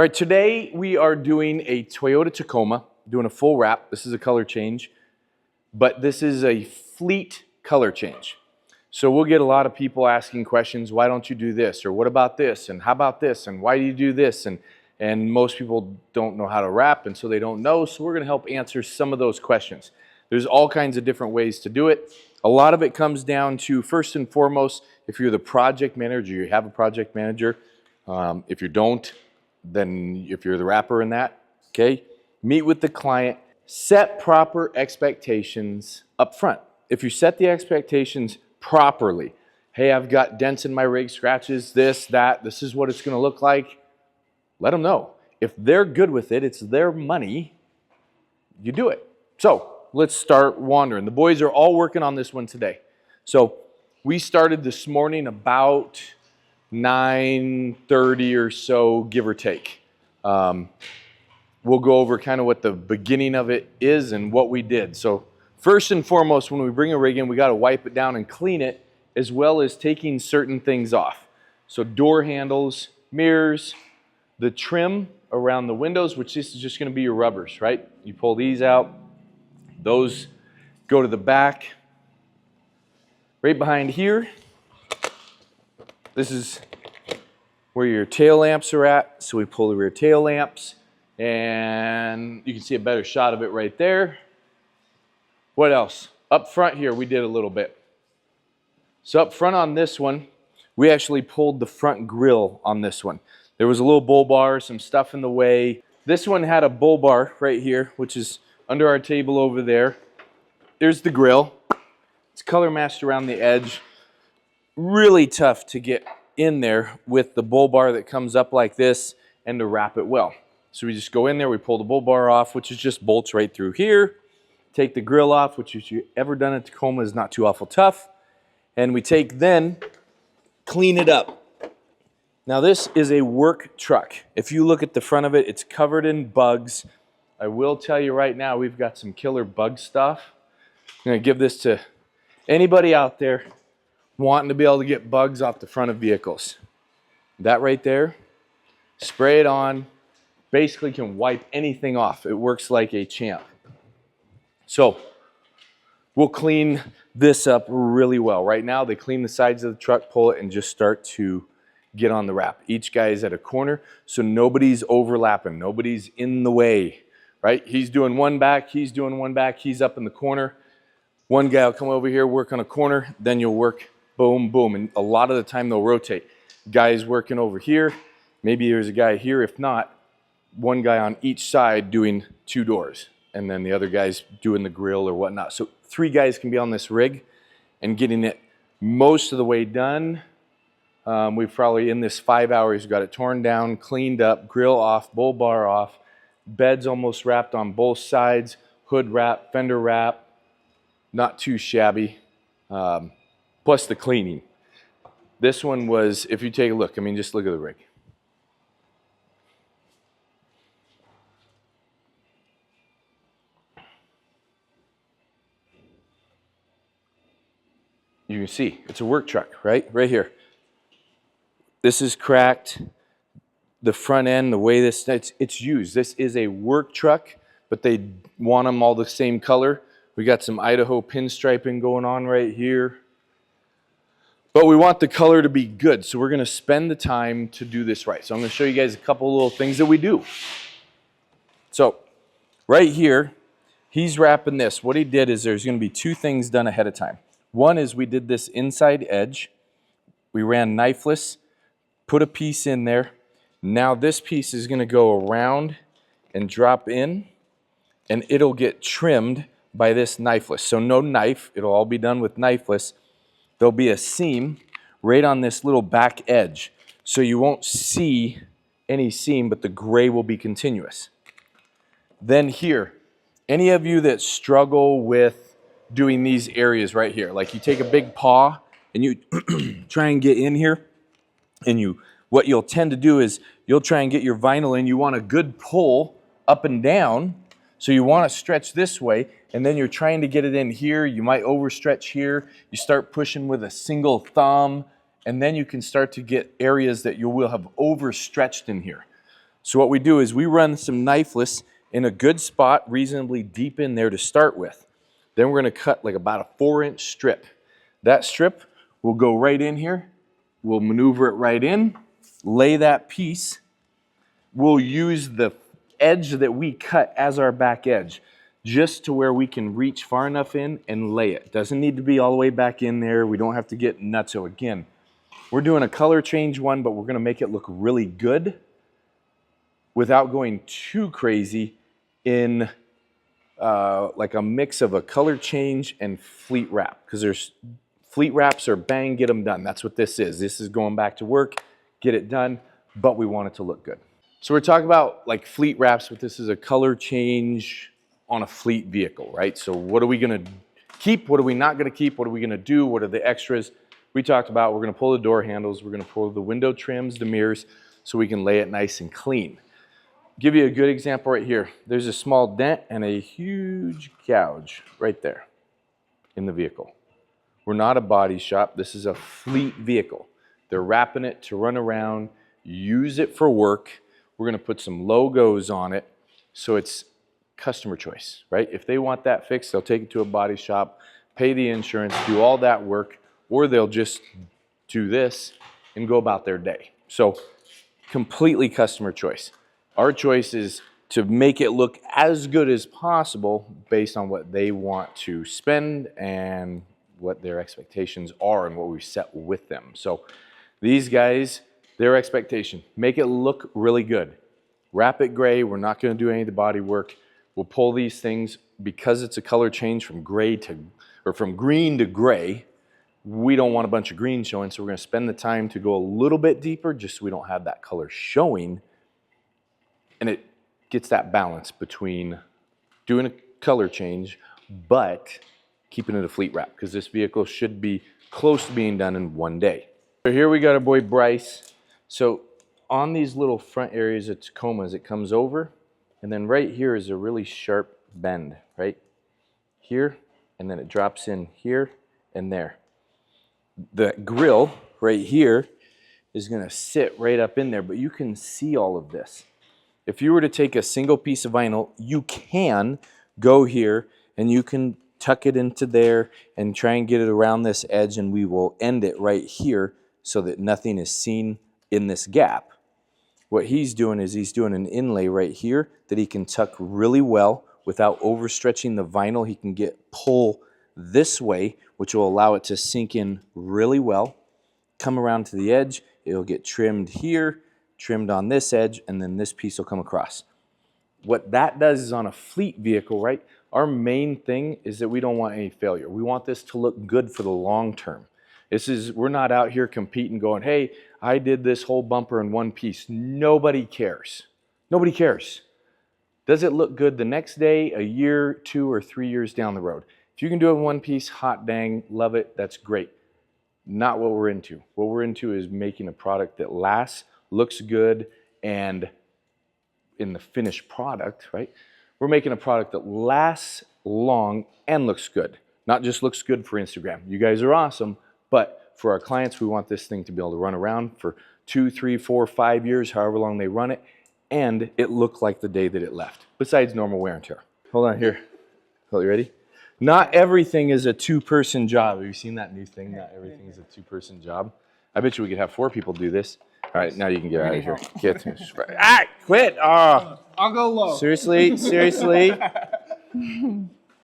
All right, today we are doing a Toyota Tacoma, doing a full wrap. This is a color change, but this is a fleet color change. So we'll get a lot of people asking questions, why don't you do this? Or what about this? And how about this? And why do you do this? And most people don't know how to wrap, and so they don't know. So we're gonna help answer some of those questions. There's all kinds of different ways to do it. A lot of it comes down to, first and foremost, if you're the project manager, you have a project manager. If you don't, then if you're the wrapper in that, okay, meet with the client, set proper expectations up front. If you set the expectations properly, hey, I've got dents in my rig, scratches, this, that, this is what it's gonna look like, let them know. If they're good with it, it's their money, you do it. So let's start wandering. The boys are all working on this one today. So we started this morning about 9:30 or so, give or take. We'll go over kind of what the beginning of it is and what we did. So first and foremost, when we bring a rig in, we got to wipe it down and clean it, as well as taking certain things off. So door handles, mirrors, the trim around the windows, which this is just going to be your rubbers, right? You pull these out, those go to the back. Right behind here, this is where your tail lamps are at. So we pull the rear tail lamps, and you can see a better shot of it right there. What else? Up front here, we did a little bit. So up front on this one, we actually pulled the front grille on this one. There was a little bull bar, some stuff in the way. This one had a bull bar right here, which is under our table over there. There's the grill. It's color matched around the edge. Really tough to get in there with the bull bar that comes up like this and to wrap it well. So we just go in there, we pull the bull bar off, which is just bolts right through here. Take the grill off, which if you've ever done at Tacoma is not too awful tough. And we take then, clean it up. Now this is a work truck. If you look at the front of it, it's covered in bugs. I will tell you right now, we've got some killer bug stuff. I'm gonna give this to anybody out there wanting to be able to get bugs off the front of vehicles. That right there, spray it on, basically can wipe anything off. It works like a champ. So we'll clean this up really well. Right now they clean the sides of the truck, pull it, and just start to get on the wrap. Each guy is at a corner, so nobody's overlapping, nobody's in the way, right? He's doing one back, he's doing one back, he's up in the corner. One guy will come over here, work on a corner, then you'll work boom, boom. And a lot of the time they'll rotate. Guys working over here, maybe there's a guy here. If not, one guy on each side doing two doors, and then the other guy's doing the grill or whatnot. So 3 guys can be on this rig and getting it most of the way done. We've probably, in this 5 hours, got it torn down, cleaned up, grill off, bull bar off, beds almost wrapped on both sides, hood wrap, fender wrap, not too shabby. Plus the cleaning. This one was, if you take a look, I mean, just look at the rig. You can see, it's a work truck, right? Right here. This is cracked. The front end, the way this, it's used. This is a work truck, but they want them all the same color. We got some Idaho pinstriping going on right here. But we want the color to be good, so we're going to spend the time to do this right. So I'm going to show you guys a couple little things that we do. So right here, he's wrapping this. What he did is there's going to be 2 things done ahead of time. One is we did this inside edge. We ran knifeless, put a piece in there. Now this piece is going to go around and drop in, and it'll get trimmed by this knifeless. So no knife, it'll all be done with knifeless. There'll be a seam right on this little back edge. So you won't see any seam, but the gray will be continuous. Then here, any of you that struggle with doing these areas right here, like you take a big paw and you try and get in here, and what you'll tend to do is you'll try and get your vinyl in. You want a good pull up and down. So you want to stretch this way, and then you're trying to get it in here. You might overstretch here. You start pushing with a single thumb, and then you can start to get areas that you will have overstretched in here. So what we do is we run some knifeless in a good spot, reasonably deep in there to start with. Then we're going to cut like about a 4-inch strip. That strip will go right in here. We'll maneuver it right in, lay that piece. We'll use the edge that we cut as our back edge, just to where we can reach far enough in and lay it. Doesn't need to be all the way back in there. We don't have to get nutso. Again, we're doing a color change one, but we're going to make it look really good without going too crazy in like a mix of a color change and fleet wrap, because there's fleet wraps are bang, get them done. That's what this is. This is going back to work, get it done, but we want it to look good. So we're talking about like fleet wraps, but this is a color change on a fleet vehicle, right? So what are we going to keep? What are we not going to keep? What are we going to do? What are the extras? We talked about we're going to pull the door handles, we're going to pull the window trims, the mirrors, so we can lay it nice and clean. Give you a good example right here. There's a small dent and a huge gouge right there in the vehicle. We're not a body shop. This is a fleet vehicle. They're wrapping it to run around, use it for work. We're going to put some logos on it so it's customer choice, right? If they want that fixed, they'll take it to a body shop, pay the insurance, do all that work, or they'll just do this and go about their day. So completely customer choice. Our choice is to make it look as good as possible based on what they want to spend and what their expectations are and what we set with them. So these guys, their expectation, make it look really good. Wrap it gray. We're not going to do any of the body work. We'll pull these things because it's a color change from gray to, or from green to gray. We don't want a bunch of green showing, so we're going to spend the time to go a little bit deeper just so we don't have that color showing. And it gets that balance between doing a color change, but keeping it a fleet wrap, because this vehicle should be close to being done in one day. So here we got our boy Bryce. So on these little front areas of Tacomas, it comes over, and then right here is a really sharp bend, right? Here, and then it drops in here and there. The grill right here is going to sit right up in there, but you can see all of this. If you were to take a single piece of vinyl, you can go here and you can tuck it into there and try and get it around this edge, and we will end it right here so that nothing is seen in this gap. What he's doing is he's doing an inlay right here that he can tuck really well without overstretching the vinyl. He can pull this way, which will allow it to sink in really well. Come around to the edge, it'll get trimmed here, trimmed on this edge, and then this piece will come across. What that does is on a fleet vehicle, right? Our main thing is that we don't want any failure. We want this to look good for the long term. We're not out here competing going, hey, I did this whole bumper in one piece. Nobody cares. Nobody cares. Does it look good the next day, a year, 2 or 3 years down the road? If you can do it in one piece, hot dang, love it, that's great. Not what we're into. What we're into is making a product that lasts, looks good, and in the finished product, right? We're making a product that lasts long and looks good. Not just looks good for Instagram. You guys are awesome, but for our clients, we want this thing to be able to run around for 2, 3, 4, 5 years, however long they run it, and it look like the day that it left, besides normal wear and tear. Hold on here. Hold, you ready? Not everything is a 2-person job. Have you seen that new thing? Not everything is a 2-person job. I bet you we could have 4 people do this. All right, now you can get out of here. Get quit. Oh. I'll go low. Seriously?